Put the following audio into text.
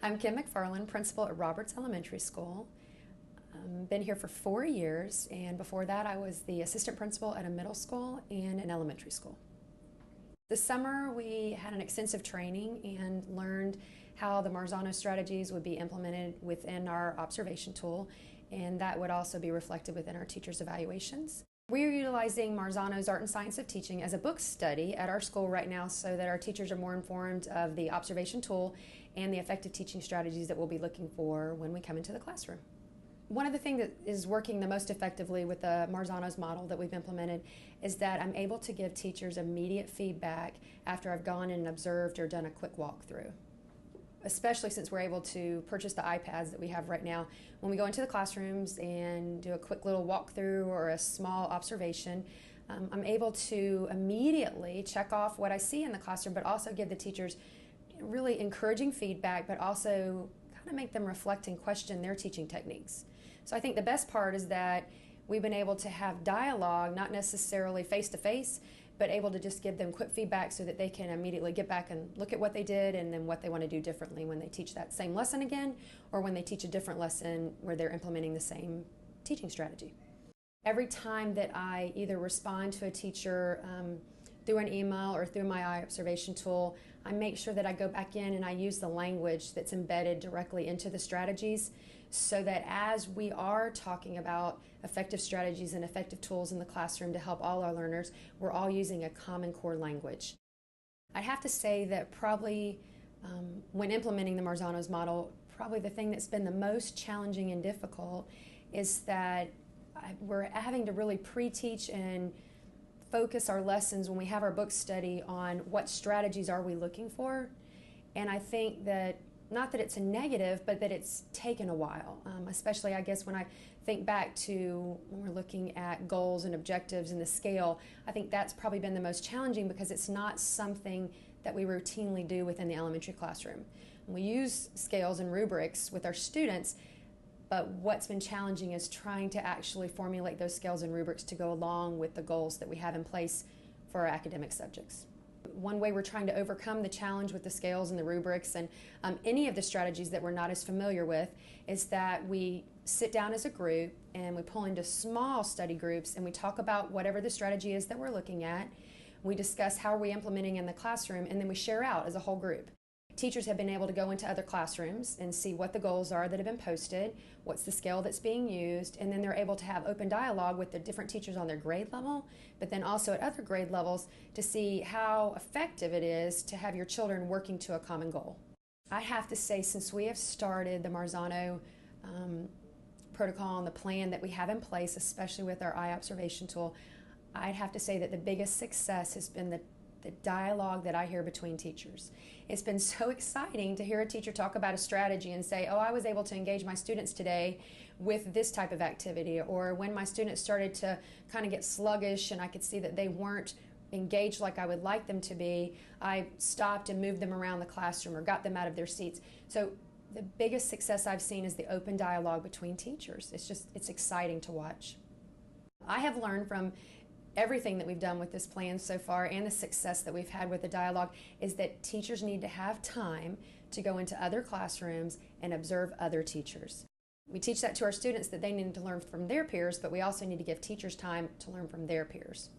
I'm Kim McFarland, principal at Roberts Elementary School. Been here for 4 years, and before that I was the assistant principal at a middle school and an elementary school. This summer we had an extensive training and learned how the Marzano strategies would be implemented within our observation tool, and that would also be reflected within our teachers' evaluations. We are utilizing Marzano's Art and Science of Teaching as a book study at our school right now so that our teachers are more informed of the observation tool and the effective teaching strategies that we'll be looking for when we come into the classroom. One of the things that is working the most effectively with the Marzano's model that we've implemented is that I'm able to give teachers immediate feedback after I've gone and observed or done a quick walkthrough. Especially since we're able to purchase the iPads that we have right now. When we go into the classrooms and do a quick little walkthrough or a small observation, I'm able to immediately check off what I see in the classroom, but also give the teachers really encouraging feedback, but also kind of make them reflect and question their teaching techniques. So I think the best part is that we've been able to have dialogue, not necessarily face-to-face, but able to just give them quick feedback so that they can immediately get back and look at what they did and then what they want to do differently when they teach that same lesson again, or when they teach a different lesson where they're implementing the same teaching strategy. Every time that I either respond to a teacher through an email or through my eye observation tool, I make sure that I go back in and I use the language that's embedded directly into the strategies so that as we are talking about effective strategies and effective tools in the classroom to help all our learners, we're all using a common core language. I have to say that probably when implementing the Marzano's model, probably the thing that's been the most challenging and difficult is that we're having to really pre-teach and focus our lessons when we have our book study on what strategies are we looking for. And I think that, not that it's a negative, but that it's taken a while, especially I guess when I think back to when we're looking at goals and objectives and the scale. I think that's probably been the most challenging because it's not something that we routinely do within the elementary classroom. We use scales and rubrics with our students, but what's been challenging is trying to actually formulate those scales and rubrics to go along with the goals that we have in place for our academic subjects. One way we're trying to overcome the challenge with the scales and the rubrics and any of the strategies that we're not as familiar with is that we sit down as a group and we pull into small study groups and we talk about whatever the strategy is that we're looking at. We discuss how are we implementing in the classroom, and then we share out as a whole group. Teachers have been able to go into other classrooms and see what the goals are that have been posted, what's the scale that's being used, and then they're able to have open dialogue with the different teachers on their grade level, but then also at other grade levels to see how effective it is to have your children working to a common goal. I have to say, since we have started the Marzano protocol and the plan that we have in place, especially with our eye observation tool, I'd have to say that the biggest success has been the dialogue that I hear between teachers. It's been so exciting to hear a teacher talk about a strategy and say, oh, I was able to engage my students today with this type of activity, or when my students started to kind of get sluggish and I could see that they weren't engaged like I would like them to be, I stopped and moved them around the classroom or got them out of their seats. So the biggest success I've seen is the open dialogue between teachers. It's exciting to watch. I have learned from everything that we've done with this plan so far and the success that we've had with the dialogue is that teachers need to have time to go into other classrooms and observe other teachers. We teach that to our students that they need to learn from their peers, but we also need to give teachers time to learn from their peers.